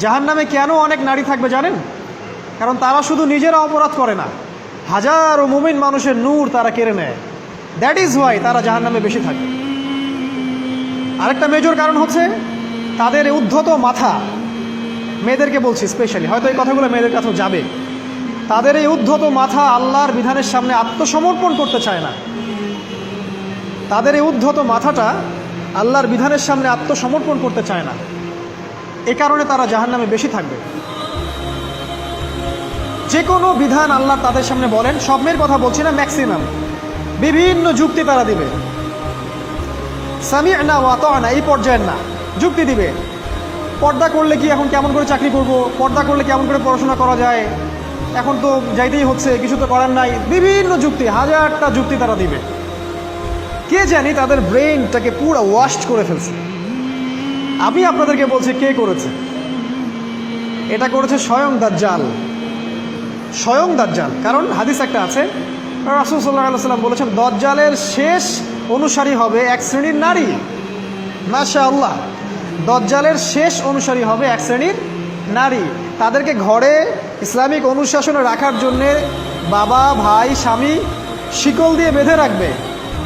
জাহান্নামে কেন অনেক নারী থাকবে জানেন? কারণ তারা শুধু নিজেরা অপরাধ করে না, হাজারো মুমিন মানুষের নূর তারা কেড়ে নেয়। দ্যাট ইজ ওয়াই তারা জাহান্নামে বেশি থাকে। আরেকটা মেজর কারণ হচ্ছে তাদের এই উদ্ধত মাথা। মেয়েদেরকে বলছি স্পেশালি, হয়তো এই কথাগুলো মেয়েদের কাছেও যাবে। তাদের এই উদ্ধত মাথা আল্লাহর বিধানের সামনে আত্মসমর্পণ করতে চায় না। তাদের এই উদ্ধত মাথাটা আল্লাহর বিধানের সামনে আত্মসমর্পণ করতে চায় না। এ কারণে তারা জাহান্নামে বেশি থাকবে। যে কোনো বিধান আল্লাহ তাদের সামনে বলেন, সব মেয়ের কথা বলছি না, ম্যাক্সিমাম বিভিন্ন যুক্তি তারা দিবে। সামি'না ওয়া আতা'না এই পর্যায়ের না, যুক্তি দিবে। পর্দা করলে কি এখন কেমন করে চাকরি করব, পর্দা করলে কেমন করে পড়াশোনা করা যায়, এখন তো যাইতেই হচ্ছে, কিছু তো করার নাই, বিভিন্ন যুক্তি, হাজারটা যুক্তি তারা দিবে। কে জানি তাদের ব্রেইনটাকে পুরো ওয়াশ করে ফেলছে। আমি আপনাদেরকে বলছি কে করেছে। এটা করেছে স্বয়ং দাজ্জাল। স্বয়ং দাজ্জাল। কারণ হাদিস একটা আছে, রাসূল সাল্লাল্লাহু আলাইহি ওয়াসাল্লাম বলেছেন দাজ্জালের শেষ অনুসারী হবে এক শ্রেণীর নারী। মাশাআল্লাহ, দাজ্জালের শেষ অনুসারী হবে এক শ্রেণীর নারী। তাদেরকে ঘরে ইসলামিক অনুশাসনে রাখার জন্যে বাবা, ভাই, স্বামী শিকল দিয়ে বেঁধে রাখবে,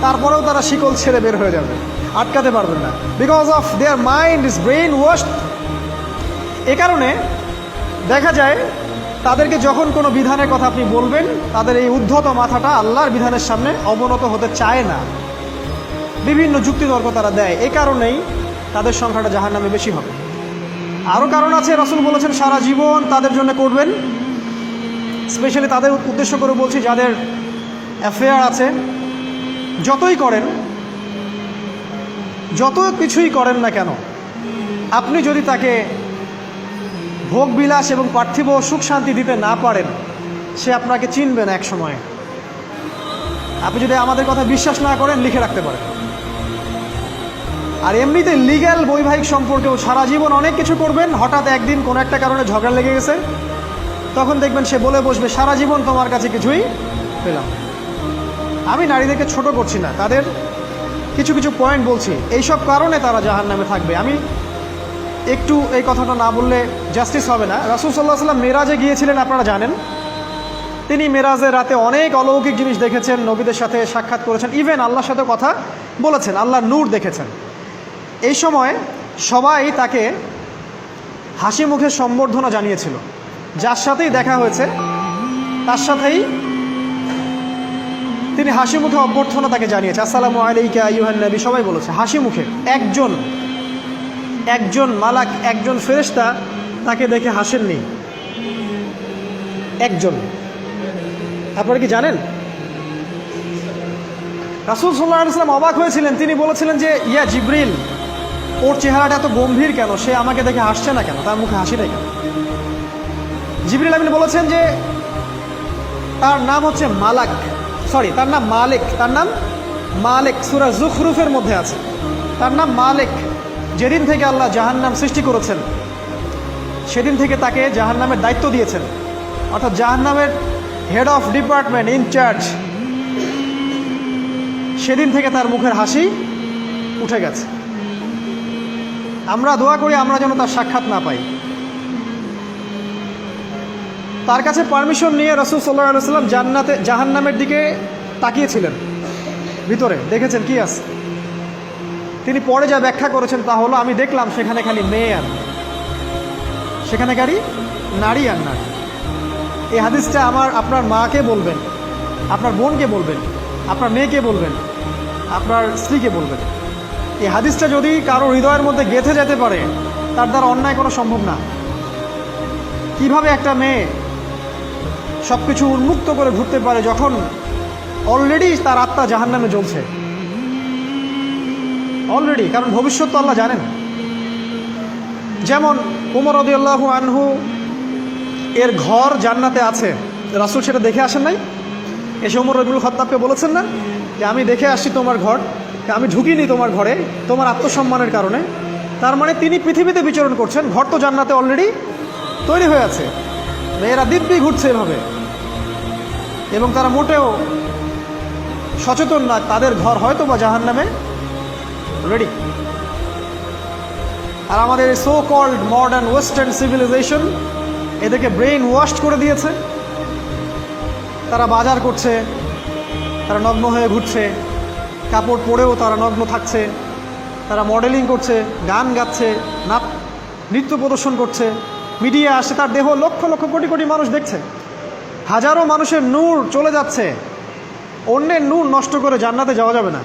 তারপরেও তারা শিকল ছেড়ে বের হয়ে যাবে, আটকাতে পারবেন না। Because of their mind is brain washed. এ কারণে দেখা যায় তাদেরকে যখন কোনো বিধানের কথা আপনি বলবেন, তাদের এই উদ্ধত মাথাটা আল্লাহর বিধানের সামনে অবনত হতে চায় না, বিভিন্ন যুক্তিতর্ক তারা দেয়। এই কারণেই তাদের সংখ্যাটা জাহান্নামে বেশি হবে। আরও কারণ আছে, রাসূল বলেছেন সারা জীবন তাদের জন্য করবেন। স্পেশালি তাদের উদ্দেশ্য করে বলছি যাদের অ্যাফেয়ার আছে। যতই করেন, যত কিছুই করেন না কেন, আপনি যদি তাকে ভোগ বিলাস এবং পার্থিব সুখ শান্তি দিতে না পারেন, সে আপনাকে চিনবে না এক সময়। আপনি যদি আমাদের কথা বিশ্বাস না করেন, লিখে রাখতে পারেন। আর এমনিতে লিগ্যাল বৈবাহিক সম্পর্কেও সারা জীবন অনেক কিছু করবেন, হঠাৎ একদিন কোনো একটা কারণে ঝগড়া লেগে গেছে, তখন দেখবেন সে বলে বসবে সারা জীবন তোমার কাছে কিছুই পেলাম। আমি নারীদেরকে ছোট করছি না, তাদের কিছু কিছু পয়েন্ট বলছি। এইসব কারণে তারা জাহান্নামে থাকবে। আমি একটু এই কথাটা না বললে জাস্টিস হবে না। রাসূল সাল্লাল্লাহু আলাইহি ওয়াসাল্লাম মেরাজে গিয়েছিলেন, আপনারা জানেন। তিনি মেরাজের রাতে অনেক অলৌকিক জিনিস দেখেছেন, নবীদের সাথে সাক্ষাৎ করেছেন, ইভেন আল্লাহর সাথে কথা বলেছেন, আল্লাহর নূর দেখেছেন। এই সময় সবাই তাকে হাসি মুখে সম্বর্ধনা জানিয়েছিল। যার সাথেই দেখা হয়েছে তার সাথেই তিনি হাসি মুখে অভ্যর্থনা তাকে জানিয়েছে, আসসালামু আলাইকা আইয়ুহান নবী, সবাই বলেছে হাসি মুখে। একজন মালাক, একজন ফেরেশতা তাকে দেখে হাসেননি, একজন। আপনারা কি জানেন? রাসূল সাল্লাল্লাহু আলাইহি ওয়াসাল্লাম অবাক হয়েছিলেন। তিনি বলেছিলেন যে ইয়া জিবরিল, ওর চেহারাটা এত গম্ভীর কেন, সে আমাকে দেখে হাসছে না কেন, তার মুখে হাসিটাই কেন? জিবরিল আমিন বলেছেন যে তার নাম হচ্ছে মালাক, সরি তার নাম মালিক, তার নাম মালিক, সূরা যুখরুফের মধ্যে আছে, তার নাম মালিক। যেদিন থেকে আল্লাহ জাহান্নাম সৃষ্টি করেছেন, সেদিন থেকে তাকে জাহান্নামের দায়িত্ব দিয়েছেন, অর্থাৎ জাহান্নামের হেড অফ ডিপার্টমেন্ট, ইনচার্জ। সেদিন থেকে তার মুখের হাসি উঠে গেছে। আমরা দোয়া করি আমরা যেন তার সাক্ষাৎ না পাই। তার কাছে পারমিশন নিয়ে রাসূল সাল্লাল্লাহু আলাইহি ওয়াসাল্লাম জাহান্নামের দিকে তাকিয়েছিলেন, ভিতরে দেখেছেন কি আছে। তিনি পরে যা ব্যাখ্যা করেছেন তা হলো, আমি দেখলাম সেখানে খালি মেয়ে আর সেখানে খালি নারী আর নারী। এই হাদিসটা আপনার মাকে বলবেন, আপনার বোনকে বলবেন, আপনার মেয়েকে বলবেন, আপনার স্ত্রীকে বলবেন। এই হাদিসটা যদি কারো হৃদয়ের মধ্যে গেঁথে যেতে পারে, তার দ্বারা অন্যায় করা সম্ভব না। কিভাবে একটা মেয়ে সব কিছু উন্মুক্ত করে ঘুরতে পারে যখন অলরেডি তার আত্মা জাহান্নামে জ্বলছে, অলরেডি। কারণ ভবিষ্যৎ তো আল্লাহ জানেন। যেমন ওমর রাদিয়াল্লাহু আনহু এর ঘর জান্নাতে আছে, রাসূল সেটা দেখে আসেন নাই? এসে ওমর ইবনুল খাত্তাবকে বলেছেন না যে আমি দেখে আসছি তোমার ঘর, আমি ঢুকিনি তোমার ঘরে তোমার আত্মসম্মানের কারণে। তার মানে তিনি পৃথিবীতে বিচরণ করছেন, ঘর তো জান্নাতে অলরেডি তৈরি হয়ে আছে। মেয়েরা দিব্যি ঘুরছে এভাবে, এবং তারা মোটেও সচেতন না তাদের ঘর হয়তো বা জাহান্নামে রেডি। আর আমাদের so called modern western civilisation এদেরকে ব্রেইন ওয়াশ করে দিয়েছে। তারা বাজার করছে, তারা নগ্ন হয়ে ঘুরছে, কাপড় পরেও তারা নগ্ন থাকছে, তারা মডেলিং করছে, গান গাচ্ছে, নৃত্য প্রদর্শন করছে, মিডিয়া আসে, তার দেহ লক্ষ লক্ষ কোটি কোটি মানুষ দেখছে। হাজারো মানুষের নূর চলে যাচ্ছে। অন্যের নূর নষ্ট করে জান্নাতে যাওয়া যাবে না।